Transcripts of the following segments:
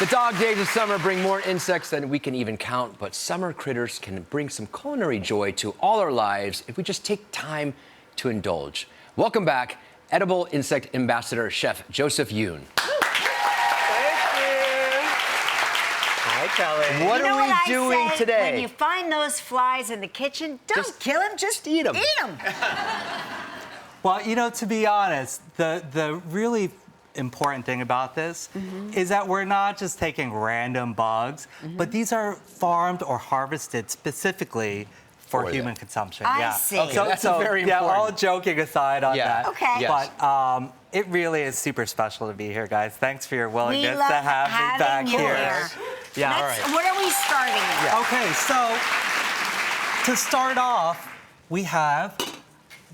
The dog days of summer bring more insects than we can even count, but summer critters can bring some culinary joy to all our lives if we just take time to indulge. Welcome back, Edible Insect Ambassador Chef Joseph Yoon. Hi, Kelly. What are we doing today? When you find those flies in the kitchen, don't kill them, just eat them. Eat them. Well, you know, to be honest, the really important thing about this is that we're not just taking random bugs, but these are farmed or harvested specifically for human consumption. I see. Okay, that's very important. Yeah, all joking aside on that. Okay. Yes. But it really is super special to be here, guys. Thanks for your willingness to have me back here. Yeah. All right. What are we starting with? Yeah. Okay, so to start off, we have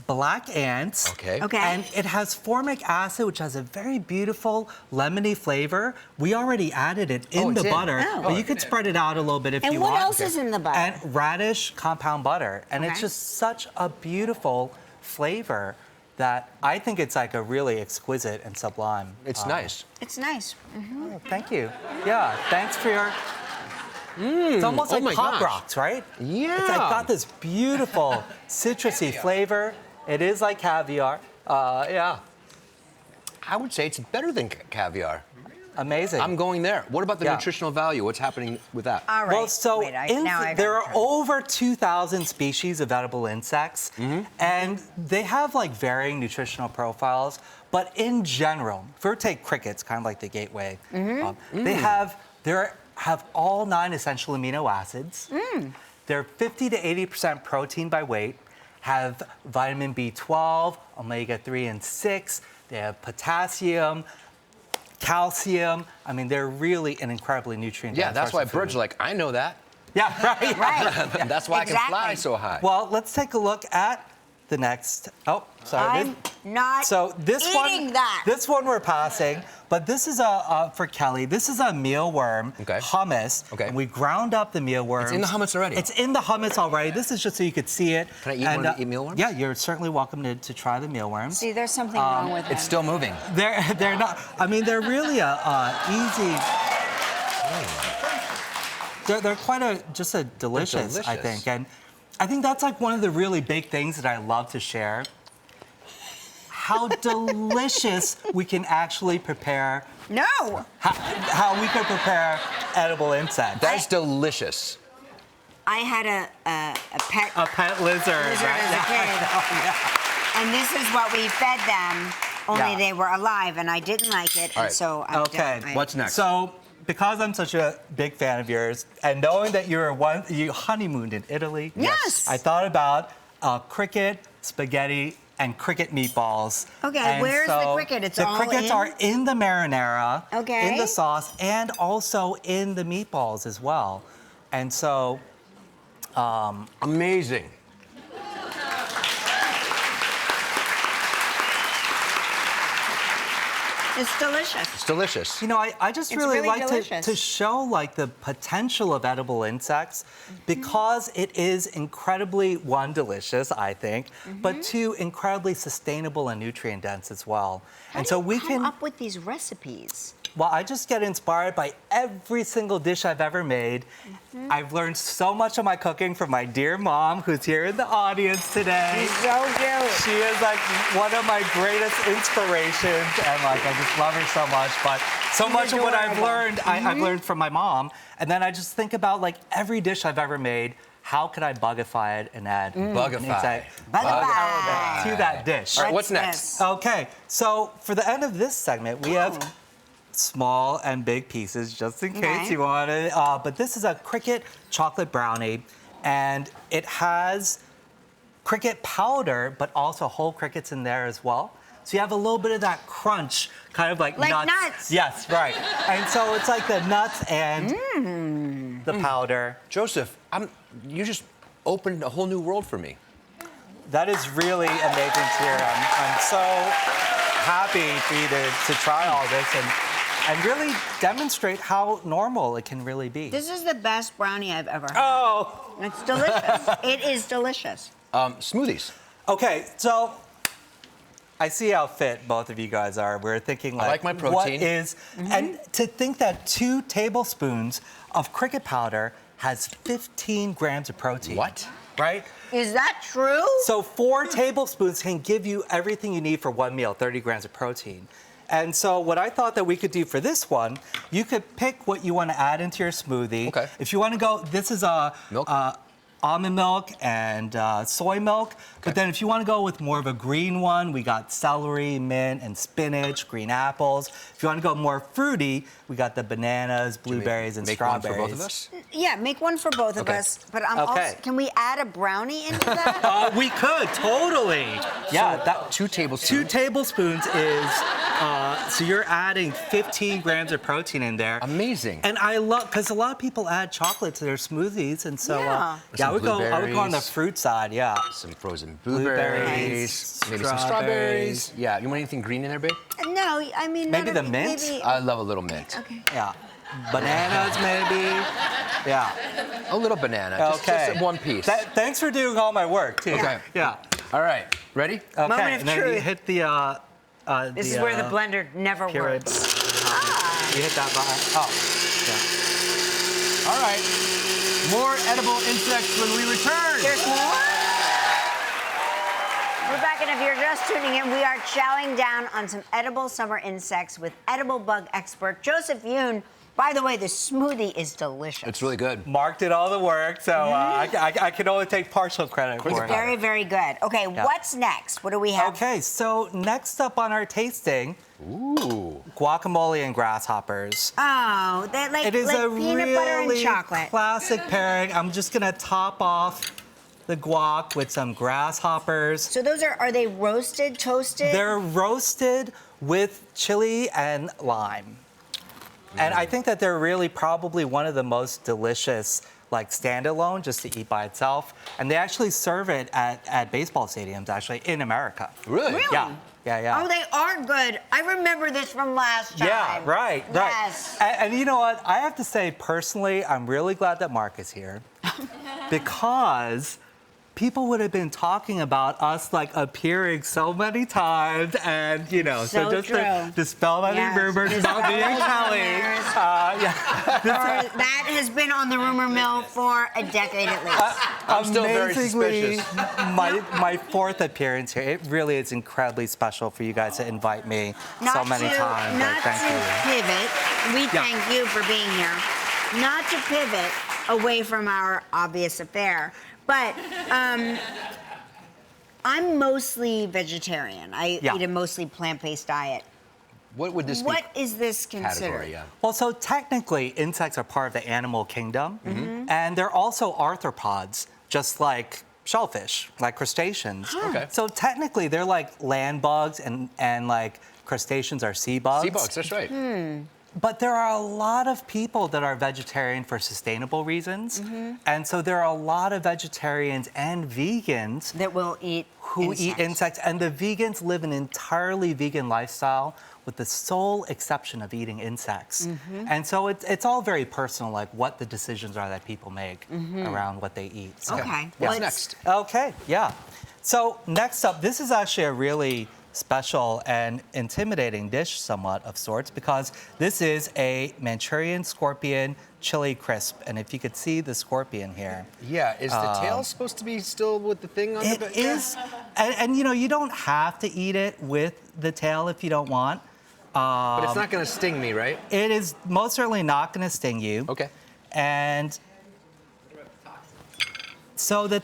black ants. Okay. Okay. And it has formic acid, which has a very beautiful lemony flavor. We already added it in the butter, but you could spread it out a little bit if you want. And what else is in the butter? And radish compound butter. And it's just such a beautiful flavor that I think it's like a really exquisite and sublime. It's nice. It's nice. Oh, thank you. Yeah, thanks for your... It's almost like Pop Rocks, right? Yeah. It's like got this beautiful citrusy flavor. It is like caviar. Yeah. I would say it's better than caviar. Amazing. I'm going there. What about the nutritional value? What's happening with that? All right. Well, so there are over. over 2,000 species of edible insects, and they have like varying nutritional profiles. But in general, if we were to take crickets, kind of like the gateway, they have all 9 essential amino acids. They're 50 to 80% protein by weight. Have vitamin B12, omega-3 and 6. They have potassium, calcium. I mean, they're really an incredibly nutrient-dense. Yeah, that's why birds are like, I know that. Yeah, right. Right. That's why I can fly so high. Well, let's take a look at the next. Oh, sorry. I'm not eating that. This one we're passing, but this is for Kelly. This is a mealworm hummus. Okay. And we ground up the mealworms. It's in the hummus already. It's in the hummus already. This is just so you could see it. Can I eat one of the mealworms? Yeah, you're certainly welcome to try the mealworms. See, there's something wrong with them. It's still moving. They're not. I mean, they're really easy. They're quite just a delicious, I think. And I think that's like one of the really big things that I love to share. How delicious we can actually prepare. No. How we can prepare edible insects. That's delicious. I had a pet. A pet lizard. As a kid. And this is what we fed them. Only they were alive, and I didn't like it, and so I What's next? So, because I'm such a big fan of yours, and knowing that you honeymooned in Italy, yes, I thought about cricket, spaghetti, and cricket meatballs. Okay, and where's the cricket? It's all in? The crickets are in the marinara, okay, in the sauce, and also in the meatballs as well. And so, amazing. It's delicious. It's delicious. You know, I just really like to show like the potential of edible insects because it is incredibly, one, delicious, I think, but two, incredibly sustainable and nutrient dense as well. How do you come up with these recipes? Well, I just get inspired by every single dish I've ever made. I've learned so much of my cooking from my dear mom, who's here in the audience today. She's so cute. She is like one of my greatest inspirations, and like I just love her so much. But so much of what I've learned, I've learned from my mom. And then I just think about like every dish I've ever made. How could I bugify it and add Bugify to that dish? All right, what's next? Okay, so for the end of this segment, we have small and big pieces, just in case you want it. But this is a cricket chocolate brownie, and it has cricket powder, but also whole crickets in there as well. So you have a little bit of that crunch, kind of like nuts. Yes, right. And so it's like the nuts and the powder. Joseph, you just opened a whole new world for me. That is really amazing to hear. I'm so happy for you to try all this and really demonstrate how normal it can really be. This is the best brownie I've ever had. Oh! It's delicious. It is delicious. Smoothies. Okay, so I see how fit both of you guys are. We're thinking like, like my protein. What is, and to think that 2 tablespoons of cricket powder has 15 grams of protein. What? Right? Is that true? So 4 tablespoons can give you everything you need for one meal, 30 grams of protein. And so what I thought that we could do for this one, you could pick what you want to add into your smoothie. Okay. If you want to go, this is Milk? Almond milk and soy milk. But then if you want to go with more of a green one, we got celery, mint, and spinach, green apples. If you want to go more fruity, we got the bananas, blueberries, and Make strawberries. one for both of us? Yeah, make one for both of Okay. us. But I'm also, can we add a brownie into that? We could, totally. Yeah, that 2 tablespoons. 2 tablespoons is, so you're adding 15 grams of protein in there. Amazing. And I love, because a lot of people add chocolate to their smoothies, and so, Yeah. I would go on the blueberries. fruit side, yeah. Some frozen blueberries, maybe some strawberries. Yeah, you want anything green in there, babe? No, I mean... Maybe none of- the mint? Maybe, I love a little mint. okay. Yeah. Bananas, maybe. Yeah. A little banana, Okay. just 1 piece. Thanks for doing all my work, too. Okay. Yeah. All right, ready? Okay. Moment of and then you truth. hit the. This is where the blender never puree works. You hit that button. Oh. Yeah. All right. More edible insects when we return. There's more? We're back, and if you're just tuning in, we are chowing down on some edible summer insects with edible bug expert Joseph Yoon. By the way, the smoothie is delicious. It's really good. Mark did all the work, so I can only take partial credit for it. Very, very good. Okay, what's next? What do we have? Okay, so next up on our tasting, Ooh. guacamole and grasshoppers. Oh, that like, It is like a peanut butter and really chocolate. classic pairing. I'm just gonna top off the guac with some grasshoppers. So those are they roasted, toasted? They're roasted with chili and lime. And I think that they're really probably one of the most delicious, like standalone, just to eat by itself. And they actually serve it at baseball stadiums, actually, in America. Really? Really? Yeah, yeah, yeah. Oh, they are good. I remember this from last time. Yeah, right, right. Yes. And you know what? I have to say, personally, I'm really glad that Mark is here because people would have been talking about us like appearing so many times, and you know, so just true. to dispel any Yes. rumors about me and Kelly. Rumors. Yeah. That has been on the rumor mill for a decade at least. I'm still very Amazingly, suspicious. my 4th appearance here. It really is incredibly special for you guys to invite me so many times. Not Thank to you. pivot. We thank you for being here. Not to pivot away from our obvious affair, but I'm mostly vegetarian. I eat a mostly plant-based diet. What would this What is this be? considered? Category, yeah. Well, so technically, insects are part of the animal kingdom, and they're also arthropods, just like shellfish, like crustaceans. Okay. So technically, they're like land bugs, and like crustaceans are sea bugs. Sea bugs, that's right. But there are a lot of people that are vegetarian for sustainable reasons, and so there are a lot of vegetarians and vegans That will eat who eat insects, and the vegans live an entirely vegan lifestyle with the sole exception of eating insects. And so it's all very personal, like what the decisions are that people make around what they eat. So, Okay. What's Let's- next? Okay, yeah. So next up, this is actually a really special and intimidating dish somewhat of sorts because this is a Manchurian scorpion chili crisp. And if you could see the scorpion here. Yeah, is the tail supposed to be still with the thing on It the is, and you know, you don't have to eat it with the tail if you don't want. But it's not going to sting me, right? It is most certainly not going to sting you. Okay. And so the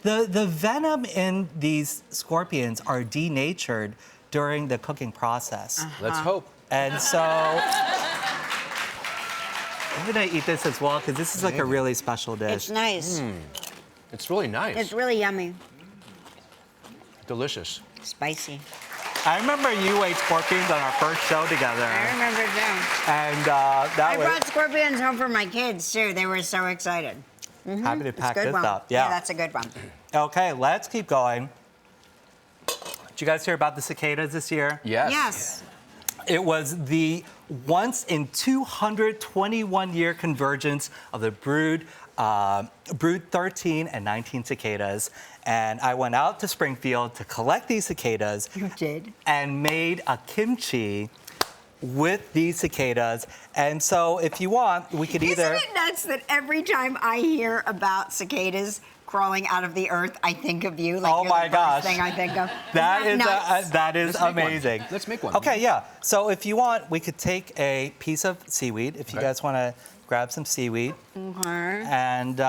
the venom in these scorpions are denatured during the cooking process. Let's hope. And so I'm gonna eat this as well because this is like a really special dish. It's nice. It's really nice. It's really yummy. Delicious. Spicy. I remember you ate scorpions on our first show together. I remember too. And I that was brought scorpions home for my kids too. They were so excited. happy to It's a pack good this one. up. Yeah, that's a good one. Okay, let's keep going. Did you guys hear about the cicadas this year? Yes. Yes. It was the once in 221-year convergence of the brood brood 13 and 19 cicadas. And I went out to Springfield to collect these cicadas. You did? And made a kimchi with these cicadas. And so if you want, we could either... Isn't it nuts that every time I hear about cicadas crawling out of the earth, I think of you? Like, Oh you're my the gosh. first thing I think of. That Isn't nuts? that is Let's make one. amazing. Let's make one. Okay, yeah. So if you want, we could take a piece of seaweed. If you guys want to grab some seaweed. Okay. And,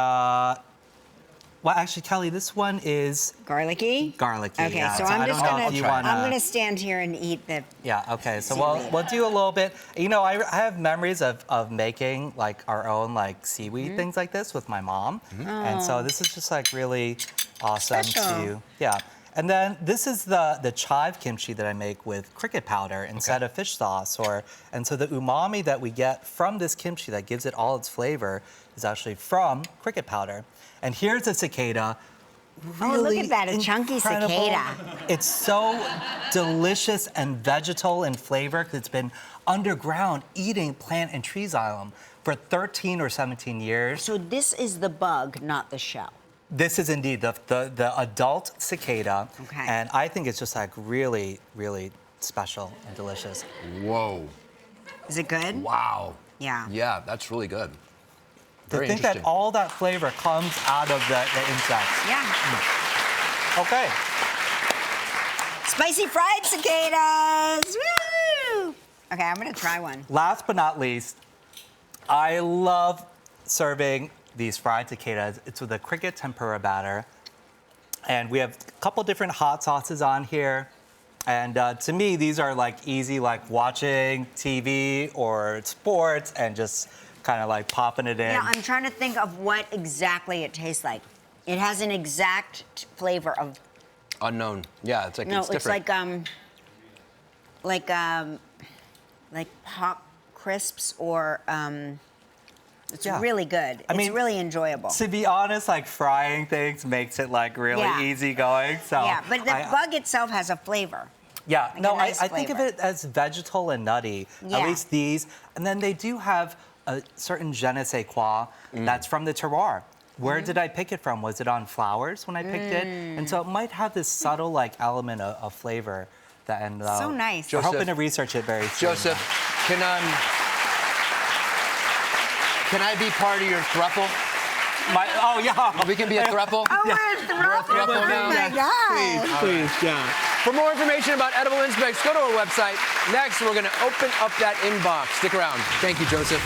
well, actually, Kelly, this one is Garlicky? garlicky. Okay, yeah. so I I'm don't just know gonna, if you wanna- I'm gonna stand here and eat the. Yeah, okay, so Seaweed. we'll do a little bit. You know, I have memories of making like our own like seaweed things like this with my mom. And so this is just like really awesome Special. to, yeah. And then this is the chive kimchi that I make with cricket powder instead of fish sauce. And so the umami that we get from this kimchi that gives it all its flavor is actually from cricket powder. And here's a cicada. Oh, look Really at that, a chunky incredible. cicada. It's so delicious and vegetal in flavor because it's been underground eating plant and tree xylem for 13 or 17 years. So this is the bug, not the shell. This is indeed the adult cicada. Okay. And I think it's just like really, really special and delicious. Whoa. Is it good? Wow. Yeah. Yeah, that's really good. To Very think interesting. that all that flavor comes out of the insects. Yeah. Okay. Spicy fried cicadas. Woo! Okay, I'm gonna try one. Last but not least, I love serving these fried cicadas. It's with a cricket tempura batter. And we have a couple different hot sauces on here. And to me, these are like easy, like watching TV or sports and just kind of like popping it in. Yeah, I'm trying to think of what exactly it tastes like. It has an exact flavor of. Unknown. Yeah, it's like No, it's it's different. like pop crisps or. It's Yeah. really good. I mean, it's really enjoyable. To be honest, like frying things makes it like really Yeah. easy going. So Yeah, but the bug itself has a flavor. Yeah, Like no, a nice I think of flavor. it as vegetal and nutty. Yeah. At least these. And then they do have a certain je ne sais quoi that's from the terroir. Where Mm-hmm. did I pick it from? Was it on flowers when I picked it? And so it might have this subtle like element of flavor that and So nice. We're Joseph. hoping to research it very soon. Joseph, can I be part of your thruple? Oh yeah. We can be a thruple? Oh, we're a thruple. thruple Oh now. my God. Please, yeah. For more information about edible insects, go to our website. Next, we're going to open up that inbox. Stick around. Thank you, Joseph.